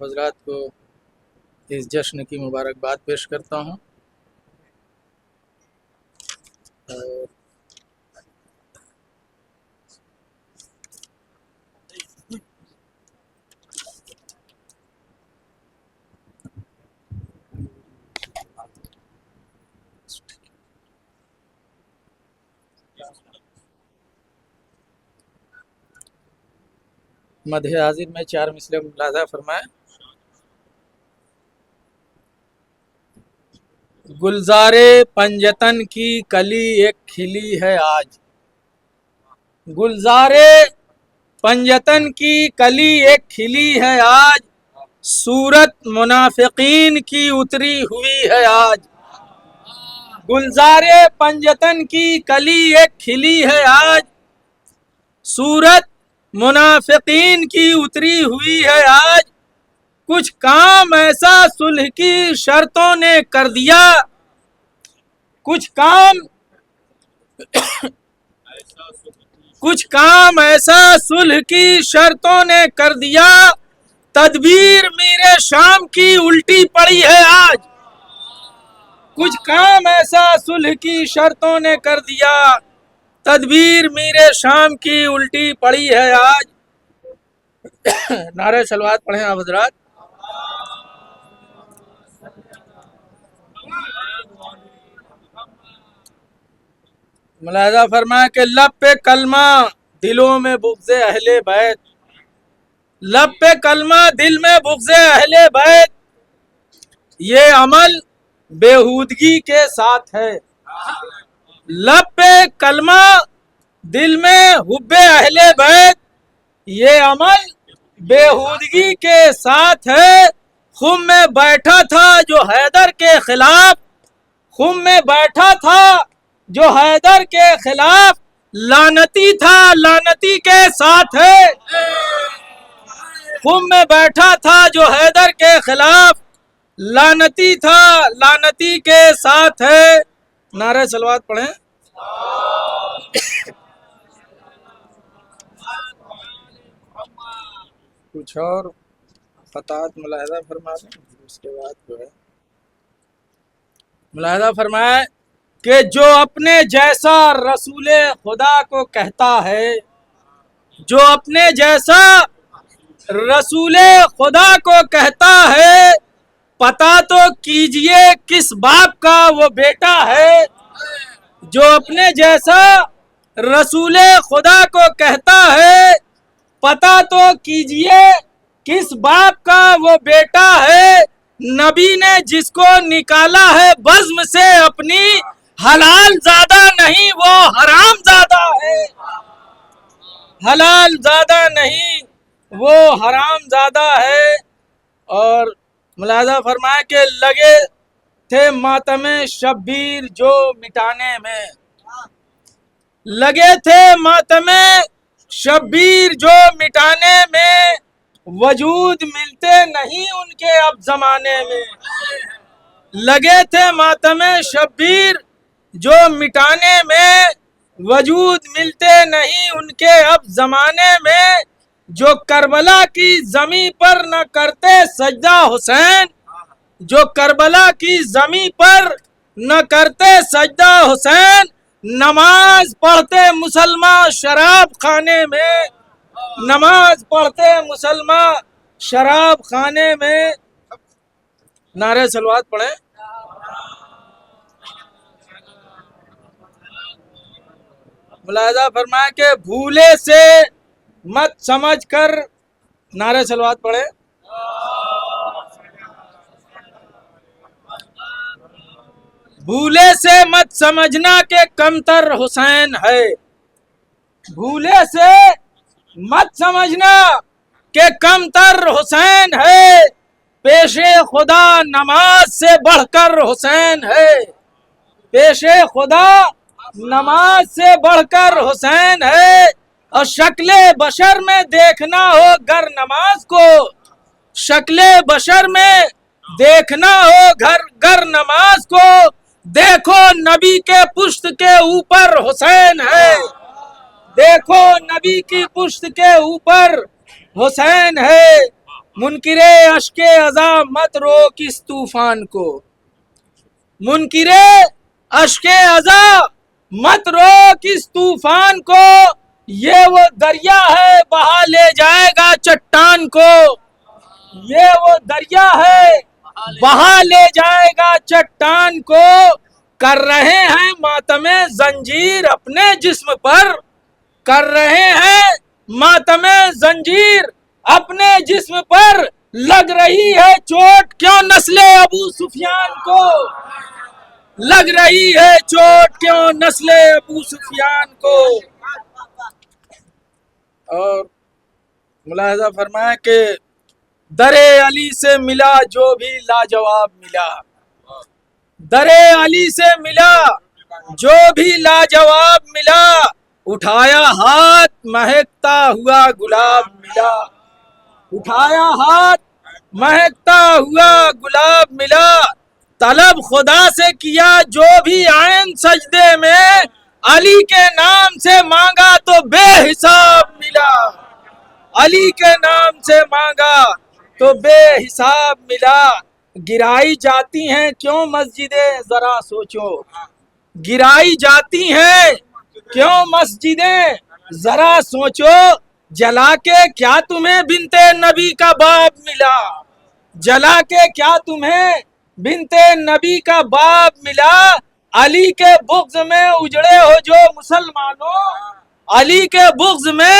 حضرات کو اس جشن کی مبارکباد پیش کرتا ہوں اور مدح حاضر میں 4 مثل ملاحظہ فرمائیں۔ گلزار پنجتن کی کلی ایک کھلی ہے آج، گلزار پنجتن کی کلی ایک کھلی ہے آج، صورت منافقین کی اتری ہوئی ہے آج۔ گلزار پنجتن کی کلی ایک کھلی ہے آج، صورت منافقین کی اتری ہوئی ہے آج۔ کچھ کام ایسا صلح کی شرطوں نے کر دیا، کچھ کام ایسا صلح کی شرطوں نے کر دیا، تدبیر میرے شام کی الٹی پڑی ہے آج۔ کچھ کام ایسا صلح کی شرطوں نے کر دیا، تدبیر میرے شام کی الٹی پڑی ہے آج۔ نعرہ صلوات پڑھیں آپ حضرات۔ ملاحظہ فرمائے کہ لب پہ کلمہ دلوں میں بغض اہل بیت، لب پہ کلمہ دل میں بغض اہل بیت، یہ عمل بےہودگی کے ساتھ ہے۔ لب پہ کلمہ دل میں حب اہل بیت، یہ عمل بےہودگی کے ساتھ ہے۔ خم میں بیٹھا تھا جو حیدر کے خلاف، خم میں بیٹھا تھا جو حیدر کے خلاف، لعنتی تھا لعنتی کے ساتھ ہے۔ خم میں بیٹھا تھا جو حیدر کے خلاف، لعنتی تھا لعنتی کے ساتھ ہے۔ نعرہ صلوات پڑھیں۔ کچھ اور قطعات ملاحظہ فرما دیں، اس کے بعد جو ہے ملاحظہ فرمائے کہ جو اپنے جیسا رسول خدا کو کہتا ہے، جو اپنے جیسا رسول خدا کو کہتا ہے، پتہ تو کیجئے کس باپ کا وہ بیٹا ہے۔ جو اپنے جیسا رسول خدا کو کہتا ہے، پتہ تو کیجئے کس باپ کا وہ بیٹا ہے۔ نبی نے جس کو نکالا ہے بزم سے اپنی، حلال زادہ نہیں وہ حرام زادہ ہے، حلال زادہ نہیں وہ حرام زادہ ہے۔ اور ملاحظہ فرمائے کہ لگے تھے ماتم شبیر جو مٹانے میں، لگے تھے ماتم شبیر جو مٹانے میں، وجود ملتے نہیں ان کے اب زمانے میں۔ لگے تھے ماتم شبیر جو مٹانے میں، وجود ملتے نہیں ان کے اب زمانے میں۔ جو کربلا کی زمین پر نہ کرتے سجدہ حسین، جو کربلا کی زمین پر نہ کرتے سجدہ حسین، نماز پڑھتے مسلمان شراب خانے میں، نماز پڑھتے مسلمان شراب خانے میں۔ نعرہ صلوات پڑھیں۔ ملاحظہ فرمائے کہ بھولے سے مت سمجھ کر، نعرہ صلوات پڑھیں۔ بھولے سے مت سمجھنا کہ کمتر حسین ہے، بھولے سے مت سمجھنا کہ کمتر حسین ہے، پیش خدا نماز سے بڑھ کر حسین ہے، پیش خدا نماز سے بڑھ کر حسین ہے۔ اور شکل بشر میں دیکھنا ہو گر نماز کو، شکل بشر میں دیکھنا ہو گر نماز کو، دیکھو نبی کے پشت کے اوپر حسین ہے، دیکھو نبی کی پشت کے اوپر حسین ہے۔ منکرے اشک ازا مت روک اس طوفان کو، منکرے اشک ازا مت روک اس طوفان کو، یہ وہ دریا ہے بہا لے جائے گا چٹان کو، یہ وہ دریا ہے بہا لے جائے گا چٹان کو، کر رہے ہیں ماتم زنجیر اپنے جسم پر، کر رہے ہیں ماتم زنجیر اپنے جسم پر، لگ رہی ہے چوٹ کیوں نسل ابو سفیان کو، لگ رہی ہے چوٹ کیوں نسل ابو سفیان کو۔ اور ملاحظہ فرمایا کہ در علی سے ملا جو بھی لاجواب ملا، در علی سے ملا جو بھی لاجواب ملا، اٹھایا ہاتھ مہکتا ہوا گلاب ملا، اٹھایا ہاتھ مہکتا ہوا گلاب ملا، طلب خدا سے کیا جو بھی عین سجدے میں، علی کے نام سے مانگا تو بے حساب ملا، علی کے نام سے مانگا تو بے حساب ملا۔ گرائی جاتی ہیں کیوں مسجدیں ذرا سوچو، گرائی جاتی ہیں کیوں مسجدیں ذرا سوچو، جلا کے کیا تمہیں بنت نبی کا باپ ملا، جلا کے کیا تمہیں بنت نبی کا باپ ملا، علی کے بغض میں اجڑے ہو جو مسلمانوں، علی کے بغض میں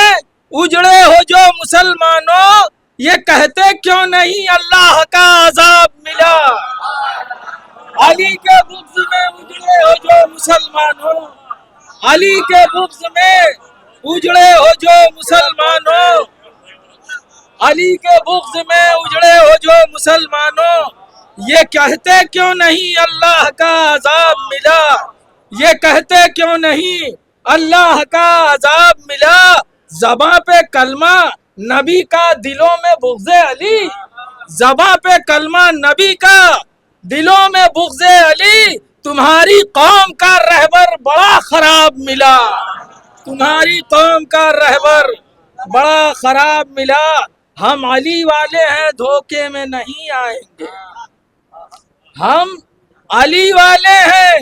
اجڑے ہو جو مسلمانوں، یہ کہتے کیوں نہیں اللہ کا عذاب ملا، علی کے بغض میں اجڑے ہو جو مسلمانوں، علی کے بغض میں اجڑے ہو جو مسلمانوں، علی کے بغض میں اجڑے ہو جو مسلمانوں، یہ کہتے کیوں نہیں اللہ کا عذاب ملا، یہ کہتے کیوں نہیں اللہ کا عذاب ملا، زباں پہ کلمہ نبی کا دلوں میں بغض علی، زباں پہ کلمہ نبی کا دلوں میں بغض علی، تمہاری قوم کا رہبر بڑا خراب ملا، تمہاری قوم کا رہبر بڑا خراب ملا، ہم علی والے ہیں دھوکے میں نہیں آئیں گے، ہم علی والے ہیں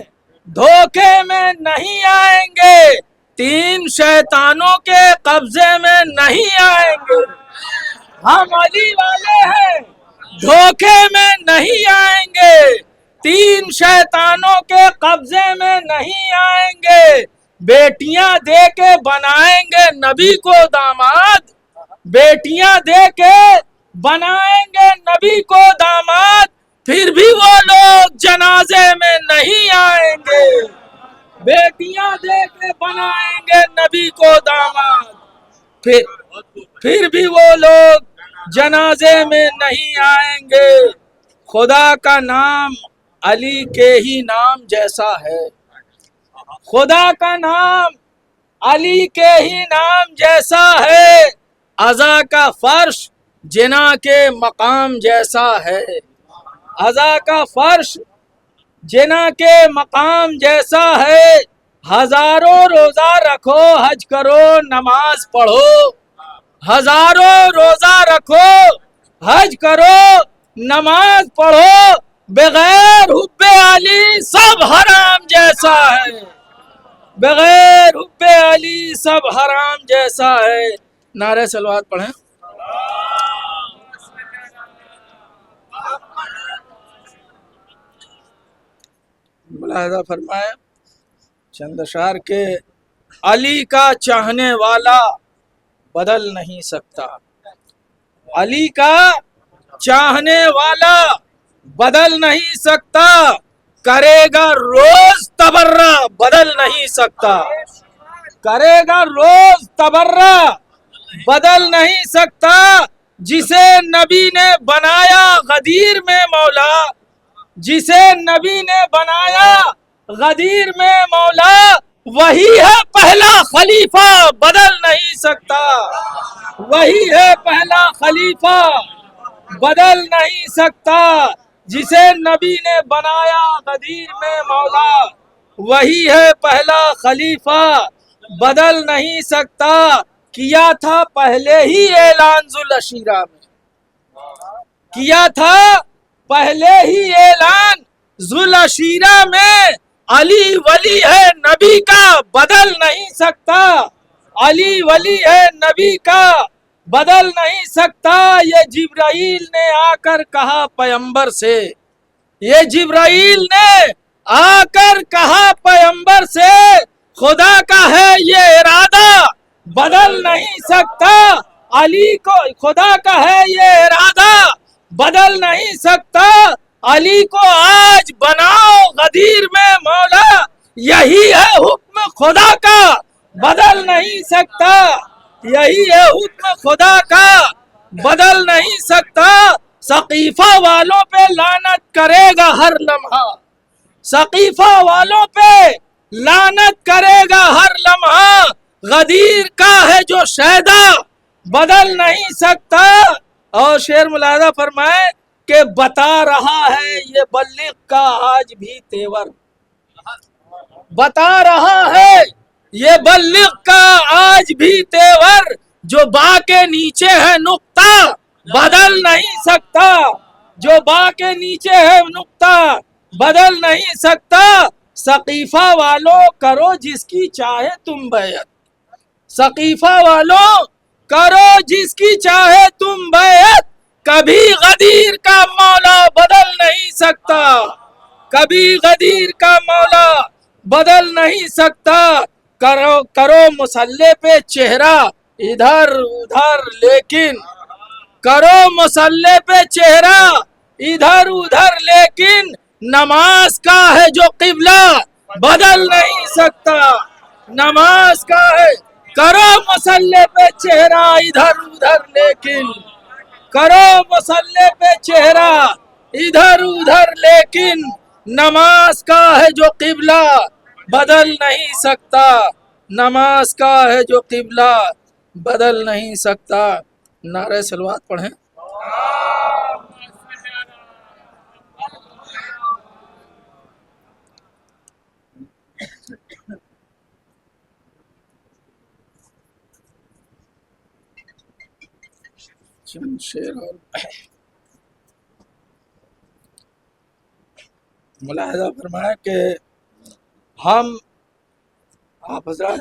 دھوکے میں نہیں آئیں گے، تین شیطانوں کے قبضے میں نہیں آئیں گے، ہم علی والے ہیں دھوکے میں نہیں آئیں گے، تین شیطانوں کے قبضے میں نہیں آئیں گے، بیٹیاں دے کے بنائیں گے نبی کو داماد، بیٹیاں دے کے بنائیں گے نبی کو داماد، پھر بھی وہ لوگ جنازے میں نہیں آئیں گے، بیٹیاں دے کے بنائیں گے نبی کو داماد، پھر بھی وہ لوگ جنازے میں نہیں آئیں گے، خدا کا نام علی کے ہی نام جیسا ہے، خدا کا نام علی کے ہی نام جیسا ہے، عزا کا فرش جنا کے مقام جیسا ہے، عزا کا فرش جنا کے مقام جیسا ہے، ہزاروں روزہ رکھو حج کرو نماز پڑھو، ہزاروں روزہ رکھو حج کرو نماز پڑھو، بغیر حب علی سب حرام جیسا ہے، بغیر حب علی سب حرام جیسا ہے۔ نعرہ صلوات پڑھیں۔ ملاحظہ فرمائے چند اشعار کے علی کا چاہنے والا بدل نہیں سکتا، علی کا چاہنے والا بدل نہیں سکتا، کرے گا روز تبرہ بدل نہیں سکتا، کرے گا روز تبرہ بدل نہیں سکتا، جسے نبی نے بنایا غدیر میں مولا، جسے نبی نے بنایا غدیر میں مولا، وہی ہے پہلا خلیفہ بدل نہیں سکتا، وہی ہے پہلا خلیفہ بدل نہیں سکتا، جسے نبی نے بنایا غدیر میں مولا، وہی ہے پہلا خلیفہ بدل نہیں سکتا، کیا تھا پہلے ہی اعلان ذوالعشیرہ میں، کیا تھا پہلے ہی اعلان ذوالعشیرہ میں، علی ولی ہے نبی کا بدل نہیں سکتا، علی ولی ہے نبی کا بدل نہیں سکتا۔ یہ جبرائیل نے آ کر کہا پیغمبر سے، یہ جبرائیل نے آ کر کہا پیغمبر سے، خدا کا ہے یہ ارادہ بدل نہیں سکتا، علی کو خدا کا ہے یہ ارادہ بدل نہیں سکتا، علی کو آج بناؤ غدیر میں مولا، یہی ہے حکم خدا کا بدل نہیں سکتا، یہی ہے حکم خدا کا بدل نہیں سکتا۔ سقیفہ والوں پہ لعنت کرے گا ہر لمحہ، سقیفہ والوں پہ لعنت کرے گا ہر لمحہ، غدیر کا ہے جو شیدا بدل نہیں سکتا۔ اور شعر ملاحظہ فرمائے کہ بتا رہا ہے یہ بلغ کا آج بھی تیور، بتا رہا ہے یہ بلغ کا آج بھی تیور، جو با کے نیچے ہے نقطہ بدل نہیں سکتا، جو با کے نیچے ہے نقطہ بدل نہیں سکتا۔ سقیفہ والوں کرو جس کی چاہے تم بیعت، سقیفہ والوں کرو جس کی چاہے تم بیعت، کبھی غدیر کا مولا بدل نہیں سکتا، کبھی غدیر کا مولا بدل نہیں سکتا۔ کرو مسلح پہ چہرہ ادھر ادھر لیکن، کرو مسلح پہ چہرہ ادھر ادھر لیکن، نماز کا ہے جو قبلہ بدل نہیں سکتا، نماز کا ہے۔ کرو مسلح پہ چہرہ ادھر ادھر لیکن، کرو مسلح پہ چہرہ ادھر ادھر لیکن، نماز کا ہے جو قبلہ بدل نہیں سکتا، نماز کا ہے جو قبلہ بدل نہیں سکتا۔ نعرہ صلوات پڑھیں۔ شعر اور ملاحظہ فرمایا کہ ہم آپ حضرات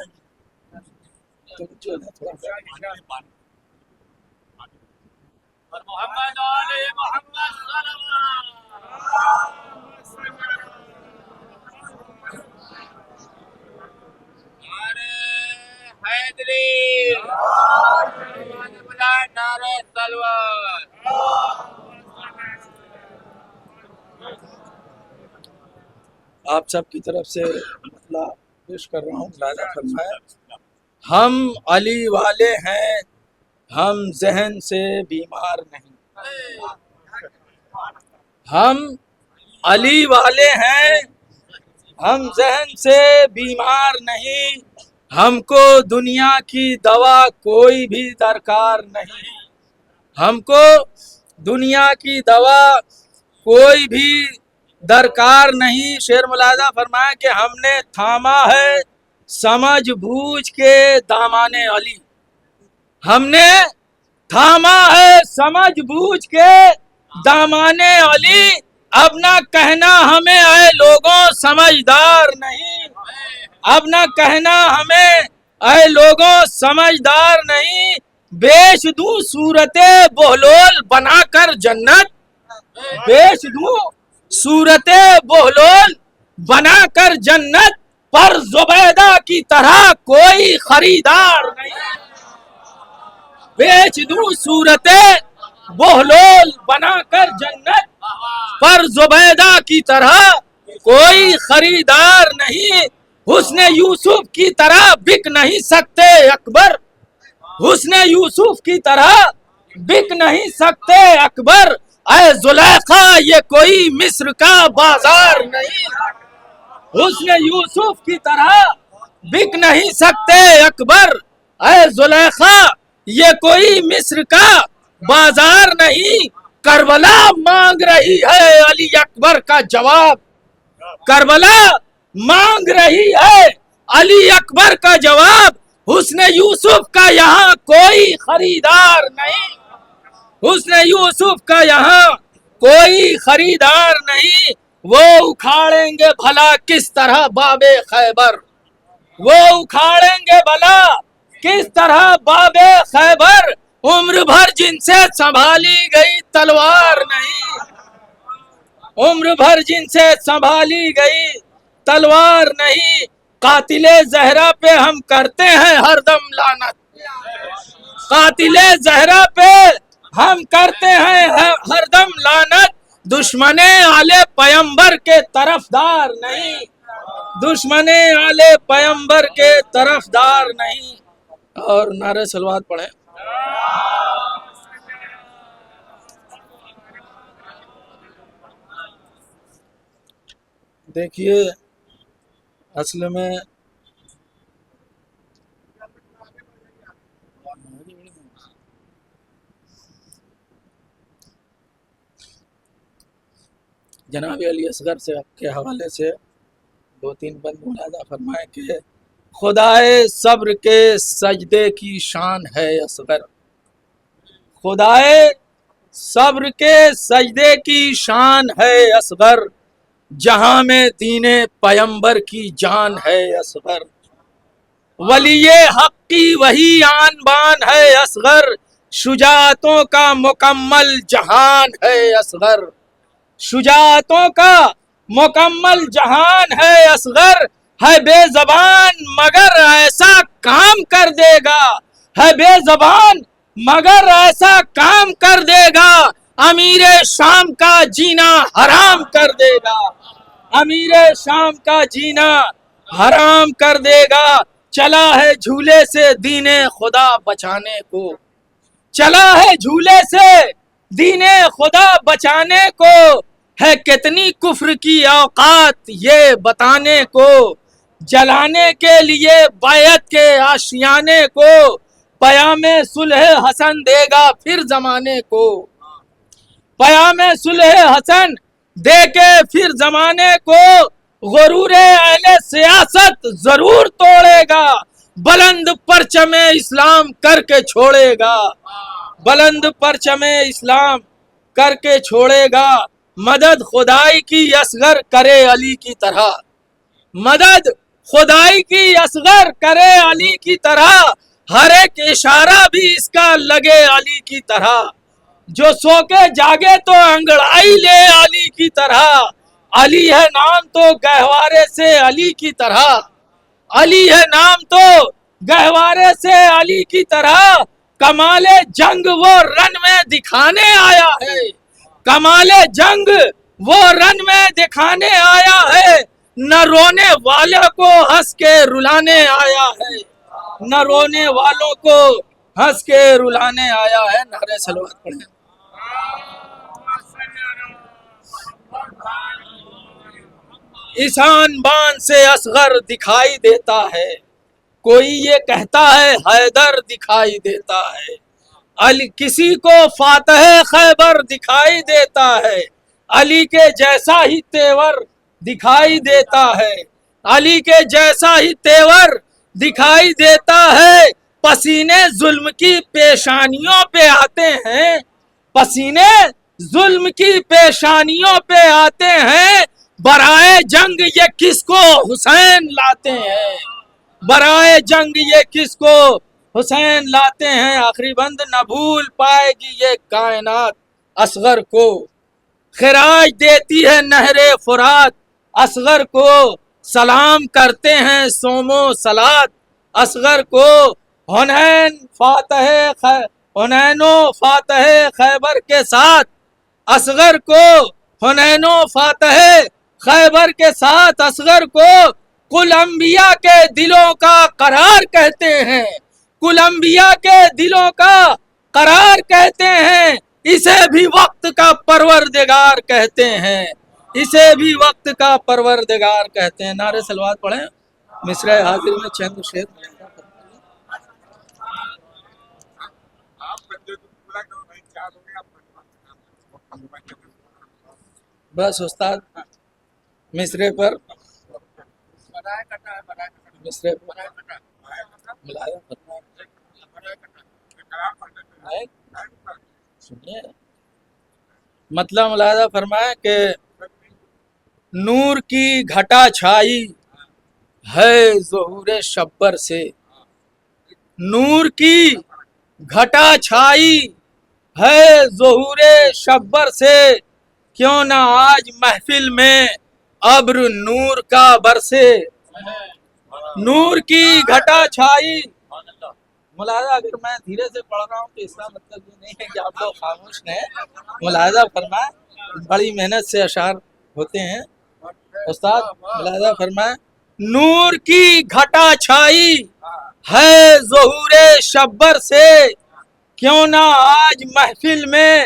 محمد علی محمد حیدری نعرہ تلوار۔ آپ سب کی طرف سے مطلع پیش کر رہا ہوں، ملاحظہ فرمائے ہم علی والے ہیں، ہم ذہن سے بیمار نہیں، ہم علی والے ہیں، ہم ذہن سے بیمار نہیں، ہم کو دنیا کی دوا کوئی بھی درکار نہیں، ہم کو دنیا کی دوا کوئی بھی درکار نہیں۔ شعر ملاحظہ فرمایا کہ ہم نے تھاما ہے سمجھ بوجھ کے دامان علی، ہم نے تھاما ہے سمجھ بوجھ کے دامان علی، اب نہ کہنا ہمیں اے لوگوں سمجھدار نہیں، اب نہ کہنا ہمیں اے لوگوں سمجھدار نہیں، بیچ دوں صورت بہلول بنا کر جنت، بیچ دوں صورت بہلول بنا کر جنت، پر زبیدہ کی طرح کوئی خریدار نہیں، بیچ دوں صورت بہلول بنا کر جنت، پر زبیدہ کی طرح کوئی خریدار نہیں، حسن یوسف کی طرح بک نہیں سکتے اکبر، حسن یوسف کی طرح بک نہیں سکتے اکبر، اے زلیخا یہ کوئی مصر کا بازار نہیں، حسن یوسف کی طرح بک نہیں سکتے اکبر، اے زلیخا یہ کوئی مصر کا بازار نہیں، کربلا مانگ رہی ہے علی اکبر کا جواب، کربلا مانگ رہی ہے علی اکبر کا جواب، حسن یوسف کا یہاں کوئی خریدار نہیں، حسن یوسف کا یہاں کوئی خریدار نہیں، وہ اکھاڑیں گے بھلا کس طرح باب خیبر، وہ اکھاڑیں گے بھلا کس طرح باب خیبر، عمر بھر جن سے سنبھالی گئی تلوار نہیں، عمر بھر جن سے سنبھالی گئی تلوار نہیں، قاتل زہرا پہ ہم کرتے ہیں ہر دم لعنت، قاتل زہرا پہ ہم کرتے ہیں ہر دم لعنت، دشمن آل پیمبر کے طرفدار نہیں، دشمن آل پیمبر کے طرفدار نہیں۔ اور نعرہ صلوات پڑھیں۔ دیکھیے اصل میں جناب علی اصغر سے کے حوالے سے دو تین بند ملاحظہ فرمائے کہ خدائے صبر کے سجدے کی شان ہے اصغر، خدائے صبر کے سجدے کی شان ہے اصغر، جہاں میں دین پیمبر کی جان ہے اصغر، ولی حق کی وہی آن بان ہے اصغر، شجاعتوں کا مکمل جہان ہے اصغر، شجاعتوں کا مکمل جہان ہے اصغر، ہے بے زبان مگر ایسا کام کر دے گا، ہے بے زبان مگر ایسا کام کر دے گا، امیر شام کا جینا حرام کر دے گا، امیر شام کا جینا حرام کر دے گا، چلا ہے جھولے سے دین خدا بچانے کو، چلا ہے جھولے سے دین خدا بچانے کو، ہے کتنی کفر کی اوقات یہ بتانے کو، جلانے کے لیے بیعت کے آشیانے کو، پیام صلح حسن دے گا پھر زمانے کو، پیام صلح حسن دے کے پھر زمانے کو، غرور اہل سیاست ضرور توڑے گا، بلند پرچم اسلام کر کے چھوڑے گا، بلند پرچم اسلام کر کے چھوڑے گا، مدد خدائی کی اصغر کرے علی کی طرح، مدد خدائی کی اصغر کرے علی کی طرح، ہر ایک اشارہ بھی اس کا لگے علی کی طرح، جو سو کے جاگے تو انگڑائی لے علی کی طرح، علی ہے نام تو گہوارے سے علی کی طرح، علی ہے نام تو گہوارے سے علی کی طرح، کمال جنگ وہ رن میں دکھانے آیا ہے، کمال جنگ وہ رن میں دکھانے آیا ہے، نہ رونے والوں کو ہنس کے رلانے آیا ہے، نہ رونے والوں کو ہنس کے رلانے آیا ہے۔ نعرہ صلوات پڑھیں۔ اس آن بان سے اصغر دکھائی دیتا ہے، کوئی یہ کہتا ہے حیدر دکھائی دیتا ہے، علی کسی کو فاتح خیبر دکھائی دیتا ہے، علی کے جیسا ہی تیور دکھائی دیتا ہے، علی کے جیسا ہی تیور دکھائی دیتا ہے، پسینے ظلم کی پیشانیوں پہ آتے ہیں، پسینے ظلم کی پیشانیوں پہ آتے ہیں، برائے جنگ یہ کس کو حسین لاتے ہیں، برائے جنگ یہ کس کو حسین لاتے ہیں۔ آخری بند، نہ بھول پائے گی یہ کائنات اصغر کو، خراج دیتی ہے نہر فرات اصغر کو، سلام کرتے ہیں سوم و صلات اصغر کو، حنین و فاتح خیبر کے ساتھ اصغر کو، حنین و فاتح خیبر کے ساتھ اصغر کو، کل انبیاء کے دلوں کا قرار کہتے ہیں، کل انبیاء کے دلوں کا قرار کہتے ہیں، اسے بھی وقت کا پروردگار کہتے ہیں، اسے بھی وقت کا پروردگار کہتے ہیں۔ نعرہ صلوات پڑھیں۔ مصرع حاضر میں چند شعر بس استاد مصرے پر مصرے پر ملایا فرمائے۔ سنیے مطلب ملاحظہ فرمائیں کہ نور کی گھٹا چھائی ہے ظہور شبر سے، نور کی گھٹا چھائی ہے ظہور شبر سے، کیوں نہ آج محفل میں ابر نور کا برسے، نور کی گھٹا چھائی۔ ملاحظہ اگر میں دھیرے سے پڑھ رہا ہوں تو اس کا مطلب یہ نہیں ہے کہ آپ لوگ خاموش ہیں، ملاحظہ فرمائیں، بڑی محنت سے اشعار ہوتے ہیں استاد۔ ملاحظہ فرمائیں، نور کی گھٹا چھائی ہے ظہور شبر سے، کیوں نہ آج محفل میں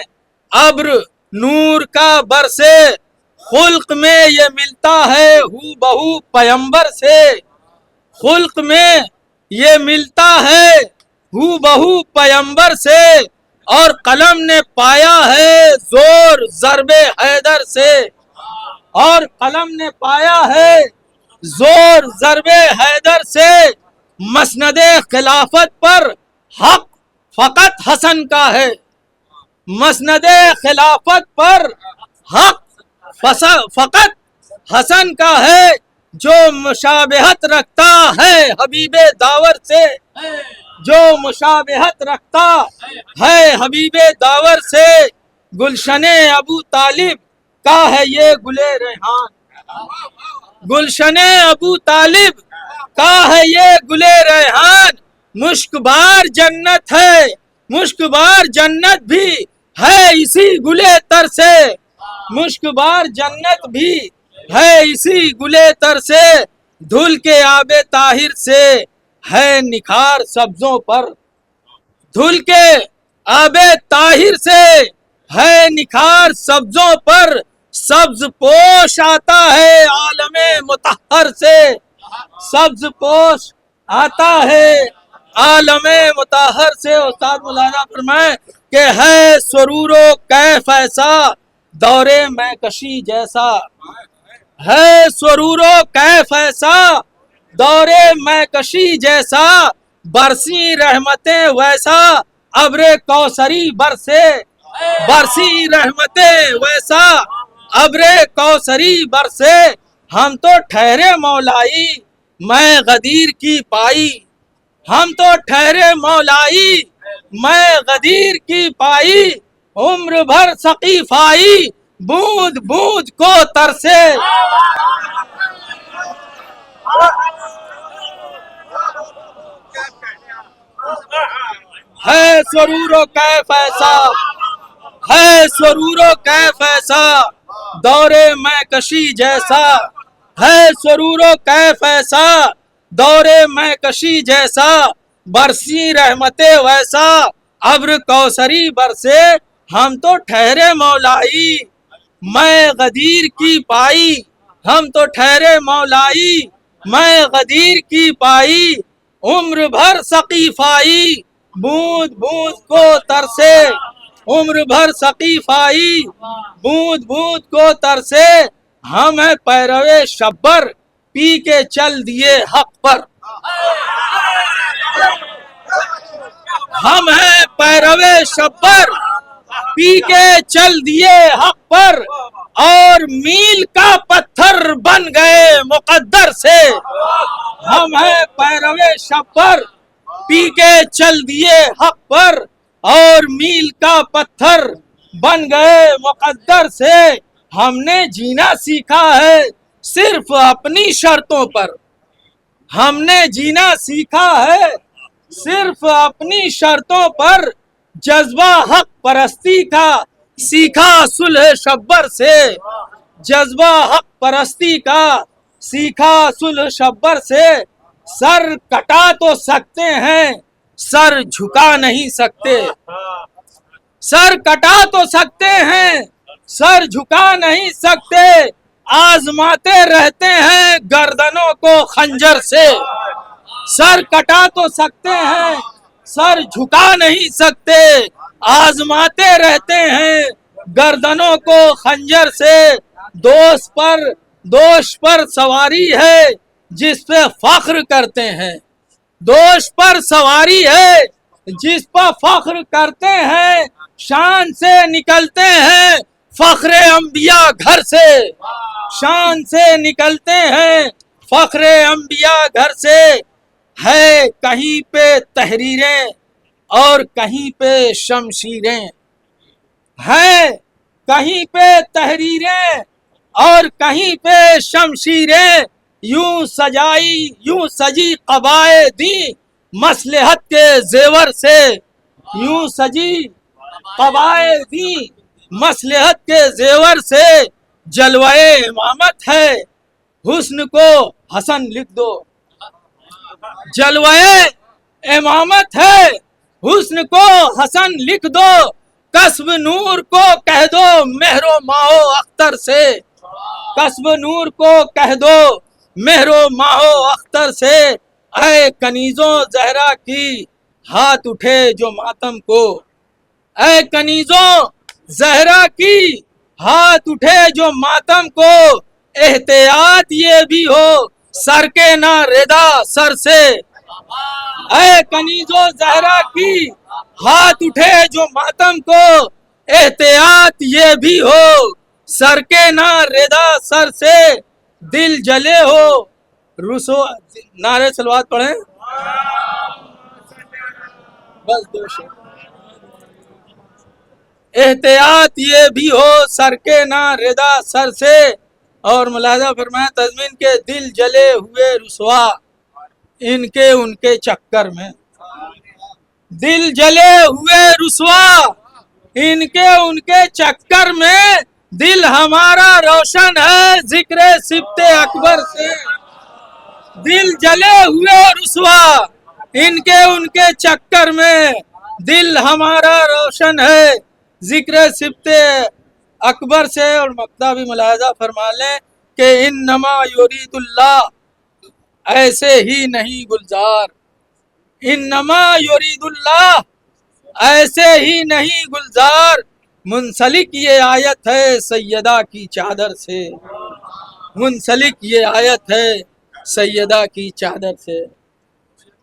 ابر نور کا برسے، خلق میں یہ ملتا ہے ہو بہو پیمبر سے، خلق میں یہ ملتا ہے ہو بہو پیمبر سے، اور قلم نے پایا ہے زور ضرب حیدر سے، اور قلم نے پایا ہے زور ضرب حیدر سے، مسند خلافت پر حق فقط حسن کا ہے، مسند خلافت پر حق فقط حسن کا ہے، جو مشابہت رکھتا ہے حبیب داور سے، جو مشابہت رکھتا ہے حبیب داور سے، گلشن ابو طالب کا ہے یہ گلے ریحان، گلشن ابو طالب کا ہے یہ گلے ریحان، مشک بار جنت ہے، مشک بار جنت بھی ہے اسی گلے تر سے، مشک بار جنت بھی ہے اسی گلے تر سے، دھل کے آب طاہر سے ہے نکھار سبزوں پر، دھل کے آب طاہر سے ہے نکھار سبزوں پر، سبز پوش آتا ہے عالم مطہر سے، سبز پوش آتا ہے عالم مطہر سے۔ استاد مولانا فرمائیں کہ ہے سرور و کیف ایسا دور میں کشی جیسا، ہے سرور و کیف ایسا دور میں کشی جیسا، برسی رحمتیں ویسا ابر کوثری برسے، برسی رحمتیں ویسا ابر کوثری برسے، ہم تو ٹھہرے مولائی میں غدیر کی پائی، ہم تو ٹھہرے مولائی میں غدیر کی پائی، عمر بھر ثقیفائی بوند بوند کو ترسے، ہے سرور و کیف ایسا، ہے سرور و کیف ایسا دور میں کشی جیسا، ہے سرور و کیف ایسا دور میں کشی جیسا، برسی رحمتیں ویسا ابر کوثری برسے، ہم تو ٹھہرے مولائی میں غدیر کی پائی، ہم تو ٹھہرے مولائی میں غدیر کی پائی، عمر بھر ثقیفائی بوند بوند کو ترسے، عمر بھر ثقیفائی بوند بوند کو ترسے، ہم ہیں پیرو شبر پی کے چل دیے حق پر، ہم ہیں پیرو شبر پی کے چل دیے حق پر، اور میل کا پتھر بن گئے مقدر سے، ہم ہیں پیرو شبر پی کے چل دیے حق پر، اور میل کا پتھر بن گئے مقدر سے، ہم نے جینا سیکھا ہے صرف اپنی شرطوں پر، ہم نے جینا سیکھا ہے صرف اپنی شرطوں پر، جذبہ حق پرستی کا سیکھا صلح شبر سے، جذبہ حق پرستی کا سیکھا صلح شبر سے، سر کٹا تو سکتے ہیں سر جھکا نہیں سکتے، سر کٹا تو سکتے ہیں سر جھکا نہیں سکتے، آزماتے رہتے ہیں گردنوں کو خنجر سے، سر کٹا تو سکتے ہیں سر جھکا نہیں سکتے، آزماتے رہتے ہیں گردنوں کو خنجر سے، دوش پر سواری ہے جس پہ فخر کرتے ہیں، دوش پر سواری ہے جس پر فخر کرتے ہیں، شان سے نکلتے ہیں فخر انبیاء گھر سے، شان سے نکلتے ہیں فخر انبیاء گھر سے، ہے کہیں پہ تحریریں اور کہیں پہ شمشیریں، ہے کہیں پہ تحریریں اور کہیں پہ شمشیریں، یوں سجائی یوں سجی قبائدی مصلحت کے زیور سے، یوں سجی قبائدی مصلحت کے زیور سے، جلوہ امامت ہے حسن کو حسن لکھ دو، جلوہ امامت ہے حسن کو حسن لکھ دو، کسب نور کو کہہ دو مہر و ماہ و اختر سے، کسب نور کو کہہ دو مہر و ماہ و اختر سے، اے کنیزوں زہرا کی ہاتھ اٹھے جو ماتم کو، اے کنیزوں زہرا کی ہاتھ اٹھے جو ماتم کو، احتیاط یہ بھی ہو سر کے نہ ردا سر سے، اے کنیزوں زہرا کی ہاتھ اٹھے جو ماتم کو، احتیاط یہ بھی ہو سر کے نہ ردا سر سے، دل جلے ہو رسو نعرے صلوات پڑھیں بس دو شعر، احتیاط یہ بھی ہو سر کے نہ ردا سر سے، اور ملاحظہ فرمایا تضمین کے دل جلے ہوئے رسوا ان کے ان کے چکر میں، دل جلے ہوئے رسوا ان کے ان کے چکر میں، دل ہمارا روشن ہے ذکر سبط اکبر سے، دل جلے ہوئے رسوا ان کے چکر میں، دل ہمارا روشن ہے ذکر سبط اکبر سے، اور مقطع بھی ملاحظہ فرما لیں کہ انما یرید اللہ، ایسے ہی نہیں گلزار، انما یرید اللہ ایسے ہی نہیں گلزار، منسلک یہ آیت ہے سیدہ کی چادر سے، منسلک یہ آیت ہے سیدہ کی چادر سے۔